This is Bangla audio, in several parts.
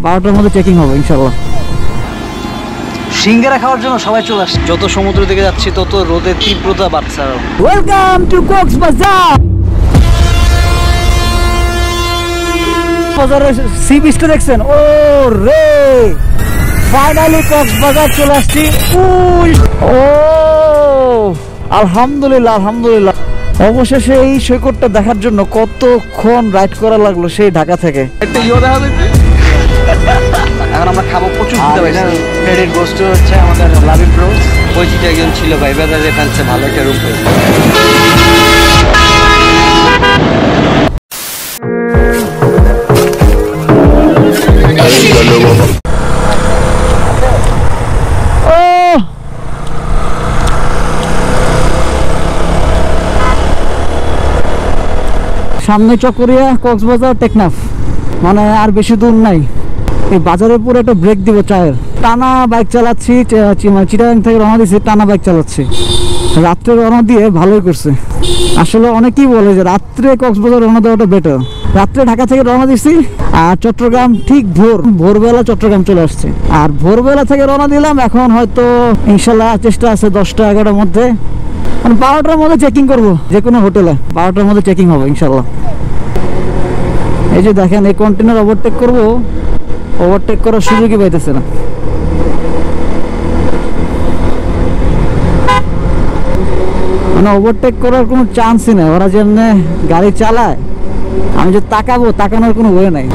12টার মধ্যে চেকিং হবে ইনশাআল্লাহ। সিঙ্গারা খাওয়ার জন্য সবাই চলে আসছে। যত সমুদ্র দিকে যাচ্ছি তত রোদের তীব্রতা বাড়ছে। Welcome to Cox's Bazar. বাজারের সি বিচটা দেখছেন? ও রে, ফাইনালি কক্সবাজার চলে আসছি। ও আলহামদুলিল্লাহ আলহামদুলিল্লাহ, অবশেষে এই সৈকতটা দেখার জন্য কতক্ষণ রাইড করা লাগলো সেই ঢাকা থেকে। একটা ইও দেখা যাচ্ছে। এখন আমরা খাবো প্রচুর খিদে পাইছে। ক্রেডিট গোস টু হচ্ছে আমাদের লাভি ব্রোস। পরিচিত একজন ছিল ভাই বাজার রেফারেন্সে ভালো একটা রুম পেয়েছে। সামনে চকরিয়া, কক্সবাজার, টেকনাফ, মানে আর বেশি দূর নাই। এই বাজারের পুরো একটা ব্রেক দিব চায়ের। টানা বাইক চালাচ্ছি, চিটাগাং থেকে রওনা দিয়েছি, টানা বাইক চালাচ্ছি। রাত্রে রওনা দিয়ে ভালোই করছে। আসলে অনেকেই বলে যে রাত্রে কক্সবাজার রওনা দেওয়াটা বেটার। রাত্রে ঢাকা থেকে রওনা দিচ্ছি আর চট্টগ্রাম ঠিক ভোরবেলা চট্টগ্রাম চলে আসছে। আর ভোরবেলা থেকে রওনা দিলাম, এখন হয়তো ইনশাল্লাহ চেষ্টা আছে 10টা 11টার মধ্যে, মানে 12টার মধ্যে চেকিং করবো যে কোনো হোটেলে। 12টার মধ্যে চেকিং হবে ইনশাল্লাহ। এই যে দেখেন, এই কন্টেনার ওভারটেক করবো, ওভারটেক করার সুযোগই পাইতেছে না। মানে ওভারটেক করার কোনো চান্সই নেই। ওরা যেমনি গাড়ি চালায়, আমি যে তাকাবো, তাকানোর কোনো ওয়ে নাই।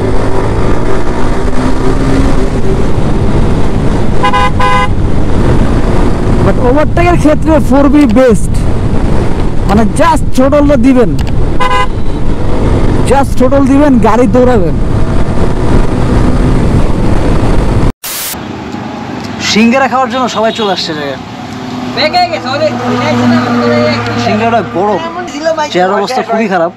বাট ওভারটেকের ক্ষেত্রে 4B বেস্ট। মানে জাস্ট থ্রোটলটা দিবেন, জাস্ট থ্রোটল দিবেন, গাড়ি দৌড়াবেন। সিঙ্গারা খাওয়ার জন্য সবাই চলে আসছে। সিঙ্গারা বড়, চেয়ার অবস্থা খুবই খারাপ।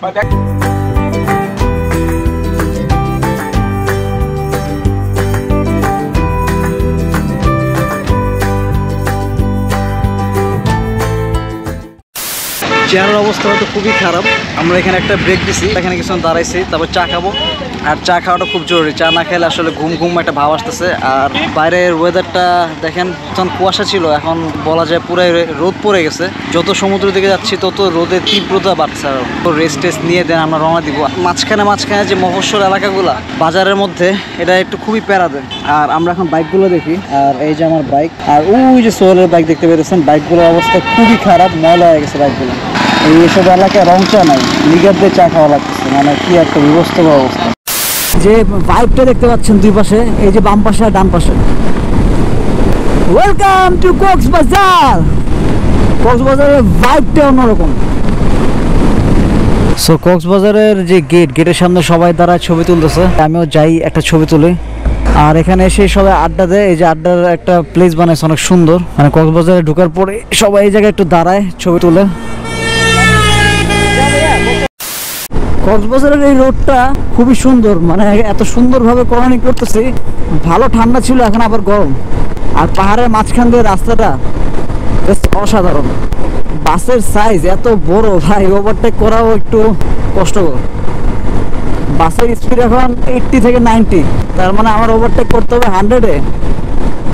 চেয়ারের অবস্থা হয়তো খুবই খারাপ। আমরা এখানে একটা ব্রেক দিছি, এখানে কিছু দাঁড়াইছি, তারপর চা খাবো। আর চা খাওয়াটা খুব জরুরি, চা না খেলে আসলে ঘুম ঘুম একটা ভাব আসতেছে। আর বাইরের ওয়েদারটা দেখেন, তখন কুয়াশা ছিল, এখন বলা যায় পুরাই রোদ পড়ে গেছে। যত সমুদ্র দিকে যাচ্ছি তত রোদের তীব্রতা বাড়ছে। আর রেস্ট টেস্ট নিয়ে দেন আমরা রওনা দিব। মাঝখানে যে মফস্বল এলাকাগুলা বাজারের মধ্যে, এটা একটু খুবই প্যারা দেয়। আর আমরা এখন বাইকগুলো দেখি, আর এই যে আমার বাইক, আর ওই যে সোহেলের বাইক দেখতে পেরেছেন, বাইকগুলোর অবস্থা খুবই খারাপ, ময়লা হয়ে গেছে বাইকগুলো। এইসব এলাকায় রং চা নাই, লিগার দিয়ে চা খাওয়া লাগতেছে, মানে কি একটা বিভস্ত অবস্থা। যে ভাইবটা দেখতে পাচ্ছেন দুই পাশে, এই যে বাম পাশে আর ডান পাশে। Welcome to Cox's Bazar. কক্সবাজারের ভাইবটা অন্যরকম। সো কক্সবাজারের যে গেটের সামনে সবাই দাঁড়ায় ছবি তুলতেছে, আমিও যাই একটা ছবি তুলি। আর এখানে এসে সবাই আড্ডা দেয়। এই যে আড্ডার একটা প্লেস বানাইছে অনেক সুন্দর, মানে কক্সবাজারে ঢোকার পরে সবাই এই জায়গায় একটু দাঁড়ায় ছবি তুলে। কক্সবাজারের এই রোডটা খুবই সুন্দর, মানে এত সুন্দরভাবে কলোনি করতেছি। ভালো ঠান্ডা ছিল, এখন আবার গরম। আর পাহাড়ের মাঝখান দিয়ে রাস্তাটা অসাধারণ। বাসের সাইজ এত বড় ভাই, ওভারটেক করাও একটু কষ্টকর। বাসের স্পিড এখন 80 থেকে 90, তার মানে আমার ওভারটেক করতে হবে 100-এ।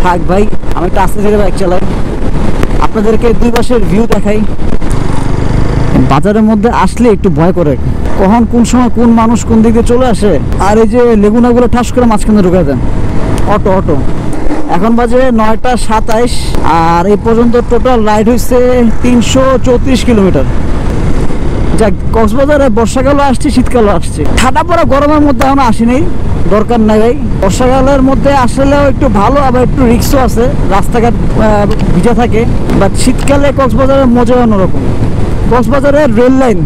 থাক ভাই, আমি একটু আস্তে ধীরে বাইক চালাই, আপনাদেরকে দুই পাশের ভিউ দেখাই। বাজারের মধ্যে আসলে একটু ভয় করে, কখন কোন সময় কোন মানুষ কোন দিকে চলে আসে। আর এই যে লেগুনাগুলো ঠাস করে মাঝখানে ঢুকে দেন অটো। এখন বাজে 9টা 27, আর এই পর্যন্ত টোটাল রাইড হয়েছে 334 কিলোমিটার। যাক, কক্সবাজারে বর্ষাকালও আসছি, শীতকালও আসছি। ঠান্ডা পড়া গরমের মধ্যে এখনো আসিনি, দরকার নাই ভাই। বর্ষাকালের মধ্যে আসলেও একটু ভালো, আবার একটু রিস্কও আছে, রাস্তাঘাট ভিজা থাকে। বাট শীতকালে কক্সবাজারের মজা অন্যরকম। কক্সবাজারের রেল লাইন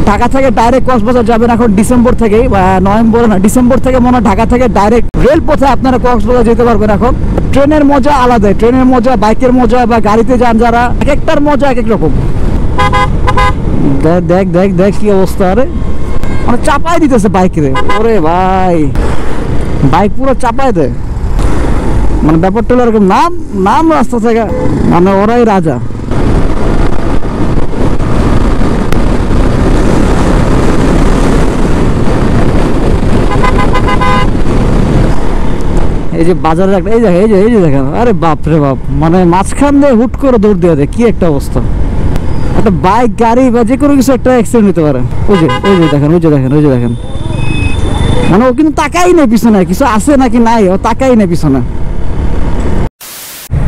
ঢাকা থেকে ডাইরেক্ট কক্সবাজার যাবেন এখন ডিসেম্বর থেকে, নভেম্বর না ডিসেম্বর থেকে মনে হয় ঢাকা থেকে ডাইরেক্ট রেল পথে আপনারা কক্সবাজার যেতে পারবেন। এখন ট্রেনের মজা আলাদা, ট্রেনের মজা, বাইকের মজা, বা গাড়িতে যান যারা, এক একটার মজা এক এক রকম। দেখ দেখ দেখ কি অবস্থা, আরে মানে চাপাই দিতেছে বাইক রে। ওরে ভাই, বাইক পুরো চাপাই দেয়, মানে ব্যাপারটা এরকম। নাম রাস্তা থেকে, মানে ওরাই রাজা। এই যে বাজারের একটা এই যে দেখেন, আরে বাপ রে বাপ, মানে মাঝখান দিয়ে হুট করে দৌড় দেওয়া যায়, কি একটা অবস্থা। একটা বাইক গাড়ি বা যে কোনো কিছু একটা অ্যাক্সিডেন্ট হতে পারে। ওই যে দেখেন, মানে ও কিন্তু তাকাই নেই পিছনে কিছু আছে নাকি নাই, ও তাকাই নেই পিছনে।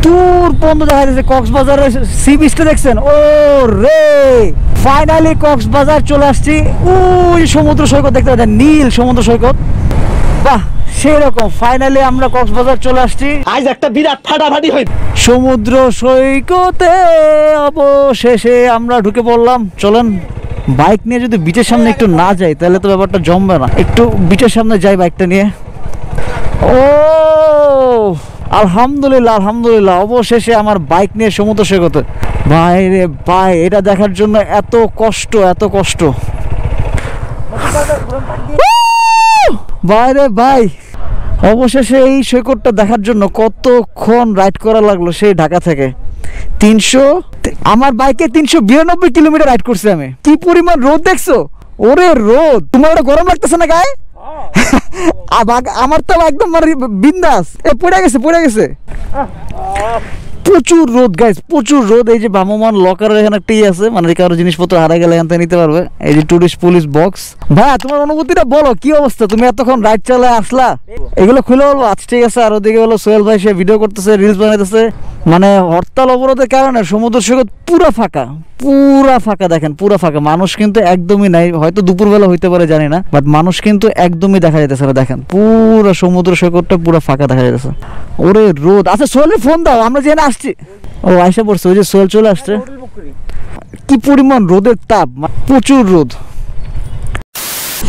দূর পর্যন্ত দেখা যাচ্ছে কক্সবাজারের সি বিচটা দেখছেন। ও রে, ফাইনালি কক্সবাজার চলে আসছি। ওই সমুদ্র সৈকত দেখতে পাচ্ছেন, নীল সমুদ্র সৈকত, বাহ সেই রকম। ফাইনালি আমরা কক্সবাজার চলে আসছি। আজ একটা বিরাট ফাটাফাটি হই সমুদ্র সৈকতে অবশেষে আমরা ঢুকে পড়লাম। চলেন, বাইক নিয়ে যদি বিচের সামনে একটু না যাই তাহলে তো ব্যাপারটা জমবে না। একটু বিচের সামনে যাই বাইকটা নিয়ে। ও আলহামদুলিল্লাহ অবশেষে আমার বাইক নিয়ে সমুদ্র সৈকতে। ভাই রে ভাই, এটা দেখার জন্য এত কষ্ট ভাই রে ভাই। অবশেষে এই সৈকতটা দেখার জন্য কতক্ষণ রাইড করা লাগলো সেই ঢাকা থেকে। আমার বাইকে 392 কিলোমিটার রাইড করছি আমি। কি পরিমাণ রোদ দেখছো, ওরে রোদ। তোমার ওটা গরম লাগতেছে না গায়ে? আমার তো একদম বিন্দাস। পড়ে গেছে প্রচুর রোদ গাইস, প্রচুর রোদ। এই যে ভ্রাম্যমান লকারের এখানে একটাই আছে, মানে কারো জিনিসপত্র হারাই গেলে এখান থেকে নিতে পারবে। এই যে টুরিস্ট পুলিশ বক্স। ভাই তোমার অনুভূতিটা বলো, কি অবস্থা? তুমি এতক্ষণ রাইড চালায় আসলা, এগুলো খুলে বলবো। আচ্ছা ঠিক আছে। আর ওদিকে হলো সোহেল ভাই, সে ভিডিও করতেছে, রিলস বানাইতেছে। মানে হরতাল অবরোধের কারণে সমুদ্র সৈকত পুরা ফাঁকা দেখেন, পুরা ফাঁকা। মানুষ কিন্তু একদমই নাই, হয়তো দুপুরবেলা হইতে পারে জানি না, বাট মানুষ কিন্তু একদমই দেখা যাইতেছে না। দেখেন পুরা সমুদ্র সৈকতটা পুরা ফাঁকা দেখা যাইতেছে। ওরে রোদ। আচ্ছা সোহেলের ফোন দাও, আমরা যেখানে আসছি। ও আইসা পড়ছে, ওই যে সোহেল চলে আসছে। কি পরিমাণ রোদের তাপ, প্রচুর রোদ।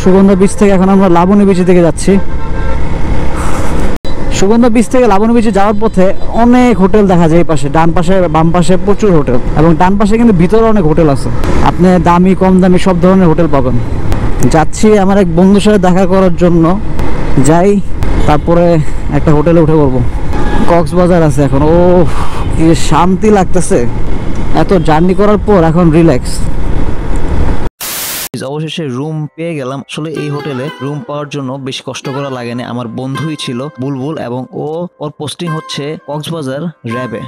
সুগন্ধা বিচ থেকে এখন আমরা লাবণী বিচের দিকে যাচ্ছি। সুগন্ধা বিচ থেকে লাবণী বিচে যাওয়ার পথে অনেক হোটেল দেখা যায়। এই পাশে ডান পাশে বাম পাশে প্রচুর হোটেল, এবং ডান পাশে কিন্তু ভিতরে অনেক হোটেল আছে। আপনি দামি কম দামি সব ধরনের হোটেল পাবেন। যাচ্ছি আমার এক বন্ধুর সাথে দেখা করার জন্য, যাই তারপরে একটা হোটেলে উঠে পড়বো। কক্সবাজার আছে এখন। ও কি শান্তি লাগতেছে, এত জার্নি করার পর এখন রিল্যাক্স। অবশেষে রুম পেয়ে গেলাম। আসলে এই হোটেলে রুম পাওয়ার জন্য বেশি কষ্ট করা লাগেনি। আমার বন্ধুই ছিল বুলবুল, এবং ওর পোস্টিং হচ্ছে কক্সবাজার র্যাবে।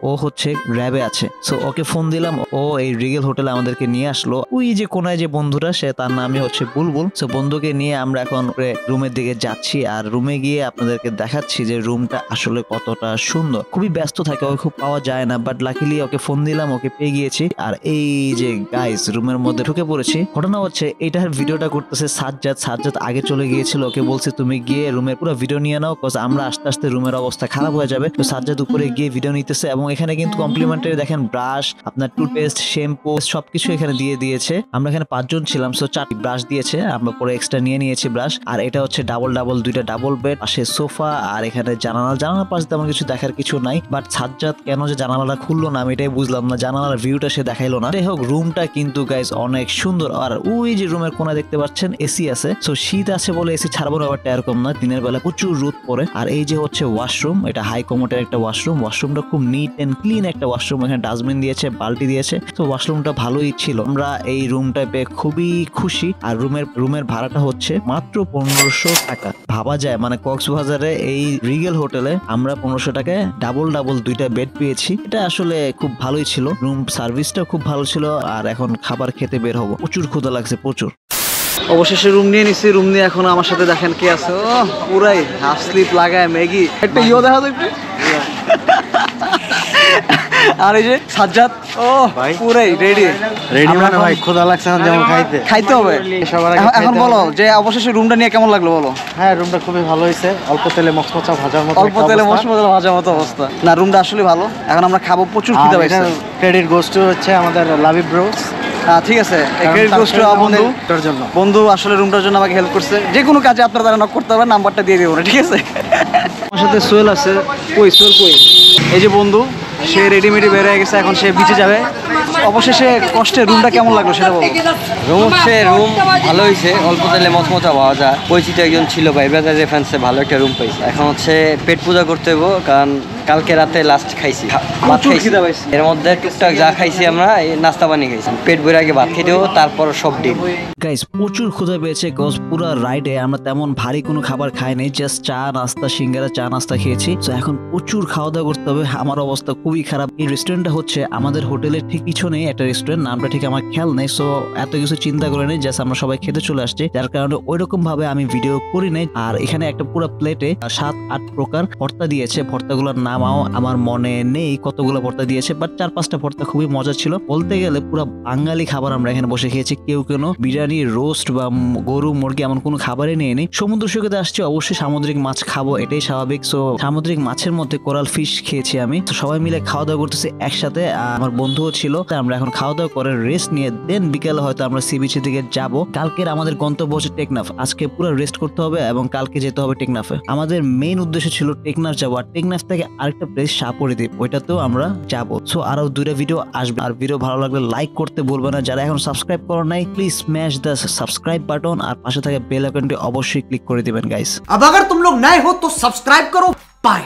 ও হচ্ছে র্যাবে আছে। সো ওকে ফোন দিলাম, ও এই রিগেল হোটেলে আমাদেরকে নিয়ে আসলো। ওই যে কোনায় যে বন্ধুরা, সে তার নামই হচ্ছে বুলবুল। সো বন্ধুকে নিয়ে আমরা এখন রুমের দিকে যাচ্ছি, আর রুমে গিয়ে আপনাদেরকে দেখাচ্ছি যে রুমটা আসলে কতটা সুন্দর। খুবই ব্যস্ত থাকে, ওকে খুব পাওয়া যায় না, বাট লাকিলি ওকে ফোন দিলাম, ওকে পেয়ে গিয়েছি। আর এই যে গাইস, রুমের মধ্যে ঢুকে পড়েছি। ঘটনা হচ্ছে এইটার ভিডিওটা করতেছে সাজ্জাদ আগে চলে গিয়েছিল। ওকে বলছে তুমি গিয়ে রুমের পুরো ভিডিও নিয়ে নাও, কজ আমরা আস্তে আস্তে রুমের অবস্থা খারাপ হয়ে যাবে। তো সাজ্জাদ উপরে গিয়ে ভিডিও নিতেছে, এবং এখানে কিন্তু কমপ্লিমেন্টারি দেখেন ব্রাশ, আপনার টুথপেস্ট, শ্যাম্পু সবকিছু এখানে দিয়ে দিয়েছে। আমরা এখানে 5 জন ছিলাম, সো 4টি ব্রাশ দিয়েছে, আমরা পরে এক্সট্রা নিয়ে নিয়েছি ব্রাশ। আর এটা হচ্ছে ডাবল দুইটা ডাবল বেড, পাশে সোফা, আর এখানে জানালার পাশে তেমন কিছু দেখার কিছু নাই। বাট সাজ্জাদ কেন যে জানালাটা খুললো না আমি এটাই বুঝলাম না, জানালার ভিউটা সে দেখাইলো না। যাই হোক, রুমটা কিন্তু গাইস অনেক সুন্দর। আর ওই যে রুমের কোণা দেখতে পাচ্ছেন এসি আছে। সো শীত আছে বলে এসি ছাড়বো না, ব্যাপারটা এরকম না, দিনের বেলা প্রচুর রোদ পড়ে। আর এই যে হচ্ছে ওয়াশরুম, এটা হাই কমোডের একটা ওয়াশরুমটা খুব নিট এন্ড ক্লিন একটা ওয়াশরুম। এখানে ডাস্টবিন দিয়েছে, বালতি দিয়েছে। তো ওয়াশরুমটা ভালোই ছিল। আমরা এই রুমটা পেয়ে খুবই খুশি। আর রুমের ভাড়াটা হচ্ছে মাত্র 1500 টাকা। ভাবা যায়, মানে কক্সবাজারে এই রিগেল হোটেলে আমরা 1500 টাকায় ডাবল দুইটা বেড পেয়েছি। এটা আসলে খুব ভালোই ছিল। রুম সার্ভিসটা খুব ভালো ছিল। আর এখন খাবার খেতে বের হবো, প্রচুর ক্ষুধা লাগছে, প্রচুর। অবশেষে রুম নিয়ে নিছি। রুম নিয়ে এখন আমার সাথে দেখেন কে আছে। ও পুরাই হাফ স্লিপ লাগায় ম্যাগি, একটা দেখা যায়। আর এই যে সাজ্জাদ, ও পুরাই রেডি মানে ভাই, খোদা লাগছে না, যেমন খাইতে হবে। এখন বলো যে অবশেষে রুমটা নিয়ে কেমন লাগলো বলো। হ্যাঁ, রুমটা খুবই ভালো হয়েছে। অল্প তেলে মচমচা ভাজার মতো অবস্থা না, রুমটা আসলে ভালো। এখন আমরা খাবো, প্রচুর খিদা পাইছে। ক্রেডিট গোস টু হচ্ছে আমাদের লাভি ব্রোস। ঠিক আছে, বন্ধু আসলে রুমটার জন্য আমাকে হেল্প করছে। যে কোনো কাজে আপনারা তারা নক করতে পারবেন, নাম্বারটা দিয়ে দেবো না, ঠিক আছে। আমার সাথে সোহেল আছে। সোহেল এই যে বন্ধু, সে রেডিমেডি বের হয়ে গেছে, এখন সে বিচে যাবে। অবশেষে কষ্টে রুমটা কেমন লাগলো সেটা বলো। রুম ভালো হয়েছে, অল্প তেলে মচমচা পাওয়া যায়। পরিচিত একজন ছিল, ভাইব্রাদার রেফারেন্সে ভালো একটা রুম পাইছে। এখন হচ্ছে পেট পূজা করতে হইব, কারণ কালকে রাতে লাস্ট খাইছি ভাত খাইছি এর মধ্যে টুকটাক যা খাইছি আমরা এই নাস্তা পানি খাইছি পেট ভরে আগে ভাত খেতেও তারপর সব ডিম গাইস প্রচুর ক্ষুধা পেয়েছে কজ পুরো রাইডে আমরা তেমন ভারী কোনো খাবার খাই নাই, জাস্ট চা নাস্তা সিঙ্গারা চা নাস্তা খেয়েছি। তো এখন প্রচুর খাওয়া দাওয়া করতে হবে, আমার অবস্থা খুবই খারাপ। এই রেস্টুরেন্টটা হচ্ছে আমাদের হোটেলের ঠিক পিছনেই একটা রেস্টুরেন্ট, নামটা ঠিক আমার খেয়াল নেই, সো এত কিছু চিন্তা করে নেই, জাস্ট আমরা সবাই খেতে চলে আসছি, যার কারণে ওইরকম ভাবে আমি ভিডিও করি নাই। আর এখানে একটা পুরো প্লেটে 7-8 প্রকার ভর্তা দিয়েছে, ভর্তাগুলোর নামও আমার মনে নেই কতগুলো ভর্তা দিয়েছে, বাট 4-5টা ভর্তা খুবই মজা ছিল। বলতে গেলে পুরো বাঙালি খাবার আমরা এখানে বসে খেয়েছি, কেউ কেন বিরিয়ানি রোস্ট বা গরু মুরগি এমন কোনো খাবারই নিয়ে নেই। সমুদ্র সৈকতে আসছি, অবশ্যই সামুদ্রিক মাছ খাবো, এটাই স্বাভাবিক। সো সামুদ্রিক মাছের মধ্যে কোরাল ফিশ খেয়েছি আমি। তো সবাই মিলে খাওয়া দাওয়া করতেছি একসাথে, আমার বন্ধুও ছিল। আমরা এখন খাওয়া দাওয়া করে রেস্ট নিয়ে দেন বিকেলে হয়তো আমরা সি বিচের দিকে যাবো। কালকের আমাদের গন্তব্য হচ্ছে টেকনাফ, আজকে পুরো রেস্ট করতে হবে এবং কালকে যেতে হবে টেকনাফে। আমাদের মেইন উদ্দেশ্য ছিল টেকনাফ যাবো, আর টেকনাফ থেকে আরেকটা প্লেস সাপুরি দ্বীপ, ওইটাতেও আমরা যাবো। সো আরো 2টা ভিডিও আসবে, আর ভিডিও ভালো লাগলে লাইক করতে ভুলবে না। যারা এখন সাবস্ক্রাইব করো নাই, please smash the subscribe button, আর পাশে থাকা বেল আইকনটি অবশ্যই ক্লিক করে দিবেন গাইস। अब अगर तुम लोग नए हो तो सब्सक्राइब करो। बाय।